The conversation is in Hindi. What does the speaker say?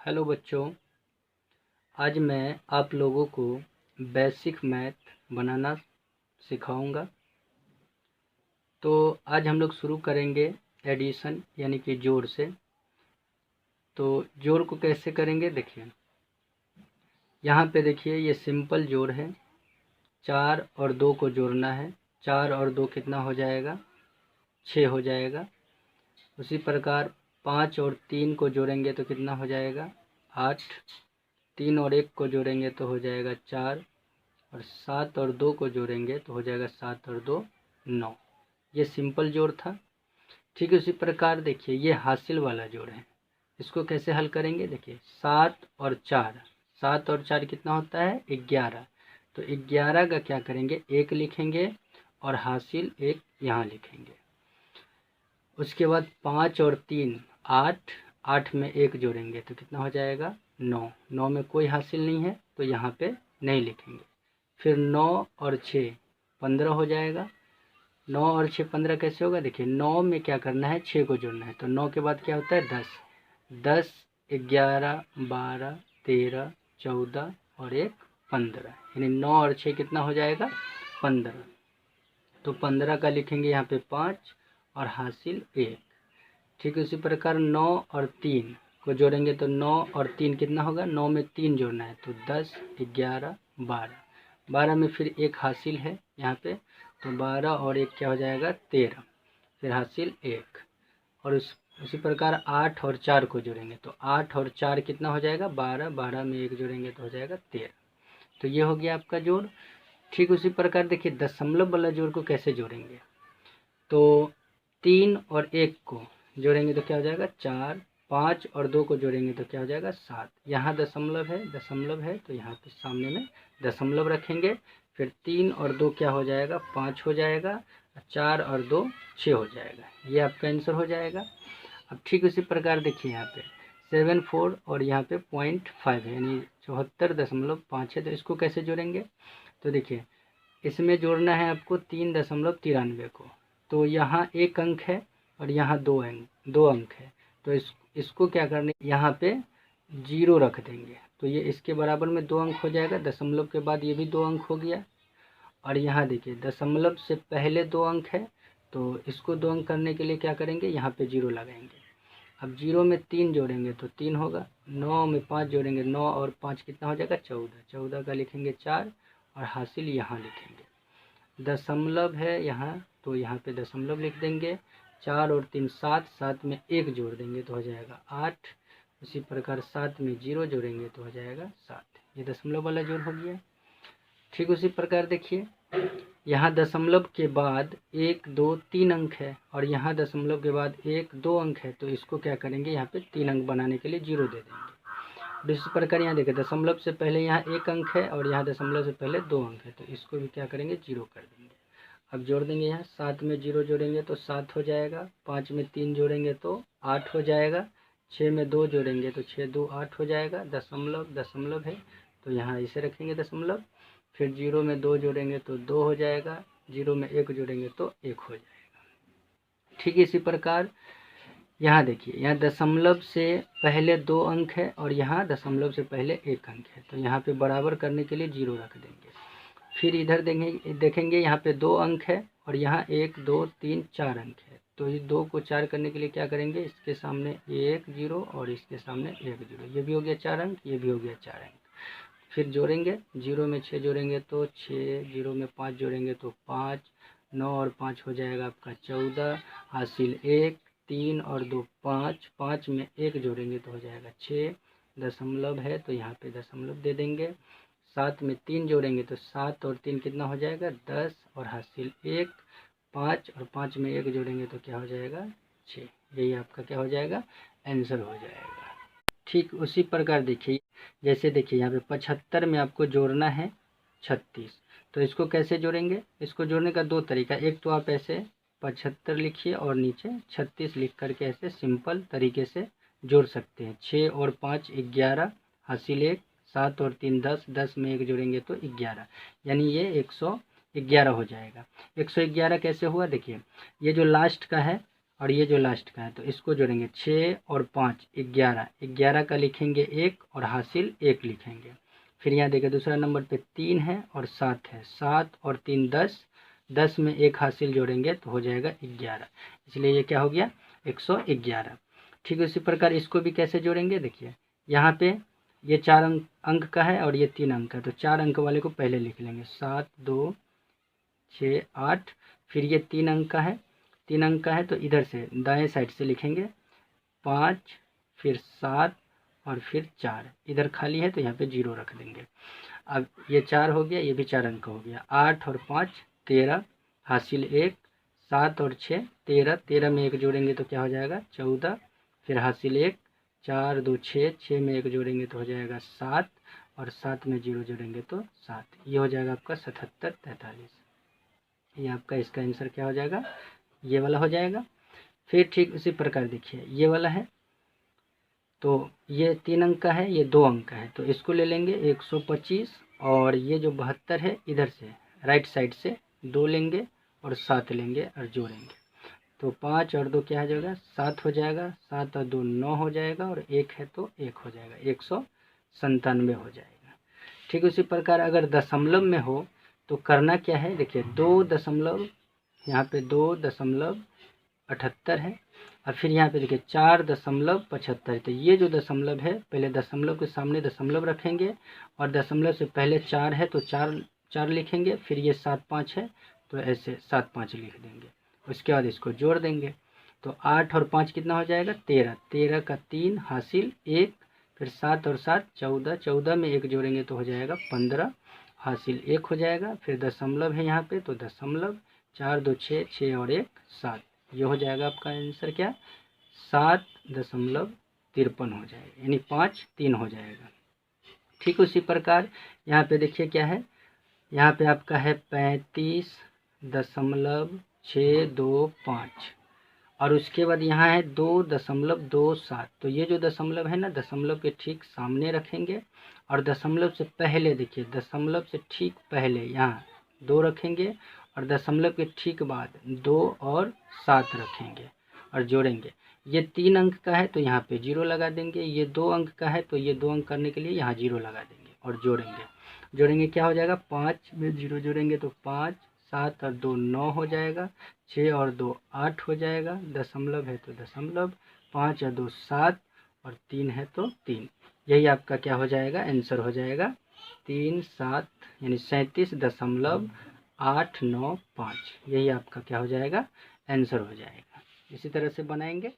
हेलो बच्चों, आज मैं आप लोगों को बेसिक मैथ बनाना सिखाऊंगा। तो आज हम लोग शुरू करेंगे एडिशन यानी कि जोड़ से। तो जोड़ को कैसे करेंगे देखिए, यहाँ पे देखिए ये सिंपल जोड़ है। 4 और 2 को जोड़ना है। 4 और 2 कितना हो जाएगा? 6 हो जाएगा। उसी प्रकार 5 और 3 को जोड़ेंगे तो कितना हो जाएगा? 8। 3 और 1 को जोड़ेंगे तो हो जाएगा 4 और 7 और 2 को जोड़ेंगे तो हो जाएगा 7 और 2 9। ये सिंपल जोड़ था। ठीक है, उसी प्रकार देखिए ये हासिल वाला जोड़ है। इसको कैसे हल करेंगे देखिए, 7 और 4, 7 और 4 कितना होता है? 11। तो 11 का क्या करेंगे, 1 लिखेंगे और हासिल 1 यहाँ लिखेंगे। उसके बाद 5 और 3 8, 8 में 1 जोड़ेंगे तो कितना हो जाएगा? 9। 9 में कोई हासिल नहीं है तो यहाँ पे नहीं लिखेंगे। फिर 9 और 6 15 हो जाएगा। 9 और 6 15 कैसे होगा देखिए, 9 में क्या करना है? 6 को जोड़ना है। तो 9 के बाद क्या होता है? 10। 10 11 12 13 14 और 1 15, यानी 9 और 6 कितना हो जाएगा? 15। तो 15 का लिखेंगे यहाँ पे 5 और हासिल 1। ठीक है, उसी प्रकार 9 और 3 को जोड़ेंगे तो 9 और 3 कितना होगा? 9 में 3 जोड़ना है तो 10 11 12। 12 में फिर 1 हासिल है यहाँ पे, तो 12 और 1 क्या हो जाएगा? 13। फिर हासिल 1। और उसी प्रकार 8 और 4 को जोड़ेंगे तो 8 और 4 कितना हो जाएगा? 12। 12 में 1 जोड़ेंगे तो हो जाएगा 13। तो ये हो गया आपका जोड़। ठीक उसी प्रकार देखिए दशमलव वाला जोड़ को कैसे जोड़ेंगे, तो 3 और 1 को जोड़ेंगे तो क्या हो जाएगा? 4। 5 और 2 को जोड़ेंगे तो क्या हो जाएगा? 7। यहाँ दशमलव है तो यहाँ पे सामने में दशमलव रखेंगे। फिर 3 और 2 क्या हो जाएगा? 5 हो जाएगा। 4 और 2 6 हो जाएगा। ये आपका आंसर हो जाएगा। अब ठीक उसी प्रकार देखिए यहाँ पे 74 और यहाँ पे 0.5 है, यानी 74.5 है। तो इसको कैसे जोड़ेंगे, तो देखिए इसमें जोड़ना है आपको 3.93 को। तो यहाँ 1 अंक है और यहाँ 2 अंक है। तो इसको क्या करने, यहाँ पे 0 रख देंगे तो ये इसके बराबर में 2 अंक हो जाएगा। दशमलव के बाद ये भी 2 अंक हो गया। और यहाँ देखिए दशमलव से पहले 2 अंक है तो इसको 2 अंक करने के लिए क्या करेंगे, यहाँ पे 0 लगाएंगे। अब 0 में 3 जोड़ेंगे तो 3 होगा। 9 में 5 जोड़ेंगे, 9 और 5 कितना हो जाएगा? 14। 14 का लिखेंगे 4 और हासिल यहाँ लिखेंगे। दशमलव है यहाँ तो यहाँ पे दशमलव लिख देंगे। 4 और 3 7, 7 में 1 जोड़ देंगे तो हो जाएगा 8। उसी प्रकार 7 में 0 जोड़ेंगे तो हो जाएगा 7। ये दशमलव वाला जोड़ हो गया। ठीक उसी प्रकार देखिए यहाँ दशमलव के बाद 1 2 3 अंक है और यहाँ दशमलव के बाद 1 2 अंक है। तो इसको क्या करेंगे, यहाँ पे 3 अंक बनाने के लिए 0 दे देंगे। इसी प्रकार यहाँ देखिए दशमलव से पहले यहाँ 1 अंक है और यहाँ दशमलव से पहले 2 अंक है। तो इसको भी क्या करेंगे, 0 कर देंगे। अब जोड़ देंगे, यहाँ 7 में 0 जोड़ेंगे तो 7 हो जाएगा। 5 में 3 जोड़ेंगे तो 8 हो जाएगा। 6 में 2 जोड़ेंगे तो 6 2 8 हो जाएगा। दशमलव है तो यहाँ इसे रखेंगे दशमलव। फिर 0 में 2 जोड़ेंगे तो 2 हो जाएगा। 0 में 1 जोड़ेंगे तो 1 हो जाएगा। ठीक है, इसी प्रकार यहाँ देखिए यहाँ दशमलव से पहले 2 अंक है और यहाँ दशमलव से पहले 1 अंक है। तो यहाँ पे बराबर करने के लिए 0 रख देंगे। फिर इधर देखेंगे यहाँ पे 2 अंक है और यहाँ 1 2 3 4 अंक है। तो ये 2 को 4 करने के लिए क्या करेंगे, इसके सामने 1 0 और इसके सामने 1 0। ये भी हो गया 4 अंक, ये भी हो गया 4 अंक। फिर जोड़ेंगे, 0 में 6 जोड़ेंगे तो 6, 0 में 5 जोड़ेंगे तो 5, 9 और 5 हो जाएगा आपका 14, हासिल 1, 3 और 2 5, 5 में 1 जोड़ेंगे तो हो जाएगा 6। दशमलव है तो यहाँ पे दशमलव दे देंगे। 7 में 3 जोड़ेंगे तो 7 और 3 कितना हो जाएगा? 10 और हासिल 1। 5 और 5 में 1 जोड़ेंगे तो क्या हो जाएगा? 6। यही आपका क्या हो जाएगा? आंसर हो जाएगा। ठीक उसी प्रकार देखिए जैसे देखिए यहाँ पे 75 में आपको जोड़ना है 36। तो इसको कैसे जोड़ेंगे, इसको जोड़ने का 2 तरीका। एक तो आप ऐसे 75 लिखिए और नीचे 36 लिख करके ऐसे सिंपल तरीके से जोड़ सकते हैं। 6 और 5 11, हासिल 1, 7 और 3 10, 10 में 1 जोड़ेंगे तो 11, यानी ये 111 हो जाएगा। 111 कैसे हुआ देखिए, ये जो लास्ट का है और ये जो लास्ट का है तो इसको जोड़ेंगे 6 और 5 11, 11 का लिखेंगे 1 और हासिल 1 लिखेंगे। फिर यहाँ देखिए दूसरा नंबर पे 3 है और 7 है, 7 और 3 10, 10 में 1 हासिल जोड़ेंगे तो हो जाएगा 11, इसलिए ये क्या हो गया 111। ठीक उसी प्रकार इसको भी कैसे जोड़ेंगे, देखिए यहाँ पे ये 4 अंक का है और ये 3 अंक का, तो 4 अंक वाले को पहले लिख लेंगे 7 2 6 8, फिर ये 3 अंक का है, 3 अंक का है तो इधर से दाएं साइड से लिखेंगे 5, फिर 7 और फिर 4, इधर खाली है तो यहाँ पे 0 रख देंगे। अब ये 4 हो गया, ये भी 4 अंक हो गया, 8 और 5 13, हासिल 1, 7 और 6 13, 13 में 1 जोड़ेंगे तो क्या हो जाएगा 14, फिर हासिल 1, 4 2 6, 6 में 1 जोड़ेंगे तो हो जाएगा 7 और 7 में 0 जोड़ेंगे तो 7, ये हो जाएगा आपका 77 43। ये आपका इसका आंसर क्या हो जाएगा, ये वाला हो जाएगा। फिर ठीक उसी प्रकार देखिए ये वाला है, तो ये 3 अंक का है, ये 2 अंक का है, तो इसको ले लेंगे 125, और ये जो 72 है इधर से राइट साइड से 2 लेंगे और 7 लेंगे और जोड़ेंगे, तो 5 और 2 क्या हो जाएगा 7 हो जाएगा, 7 और 2 9 हो जाएगा, और 1 है तो 1 हो जाएगा, 197 हो जाएगा। ठीक उसी प्रकार अगर दशमलव में हो तो करना क्या है, देखिए 2 दशमलव, यहाँ पे 2.78 है, और फिर यहाँ पे देखिए 4.75, तो ये जो दशमलव है पहले दशमलव के सामने दशमलव रखेंगे, और दशमलव से पहले 4 है तो 4 लिखेंगे, फिर ये 7 5 है तो ऐसे 7 5 लिख देंगे, उसके बाद इसको जोड़ देंगे, तो 8 और 5 कितना हो जाएगा 13, 13 का 3 हासिल 1, फिर 7 और 7 14, 14 में 1 जोड़ेंगे तो हो जाएगा 15, हासिल 1 हो जाएगा, फिर दशमलव है यहाँ पे तो दशमलव, 4 2 6, 6 और 1 7, ये हो जाएगा आपका आंसर क्या 7.53 हो जाएगा, यानी 5 3 हो जाएगा। ठीक उसी प्रकार यहाँ पे देखिए क्या है, यहाँ पे आपका है 35.625, और उसके बाद यहाँ है 2.27, तो ये जो दशमलव है ना दशमलव के ठीक सामने रखेंगे, और दशमलव से पहले देखिए दशमलव से ठीक पहले यहाँ 2 रखेंगे, और दशमलव के ठीक बाद 2 और 7 रखेंगे और जोड़ेंगे। ये 3 अंक का है तो यहाँ पे 0 लगा देंगे, ये 2 अंक का है तो ये 2 अंक करने के लिए यहाँ 0 लगा देंगे और जोड़ेंगे क्या हो जाएगा 5 में 0 जोड़ेंगे तो 5, 7 और 2 9 हो जाएगा, 6 और 2 8 हो जाएगा, दशमलव है तो दशमलव, 5 और 2 7 और 3 है तो 3, यही आपका क्या हो जाएगा आंसर हो जाएगा 3 7, यानी 37.895, यही आपका क्या हो जाएगा आंसर हो जाएगा। इसी तरह से बनाएंगे।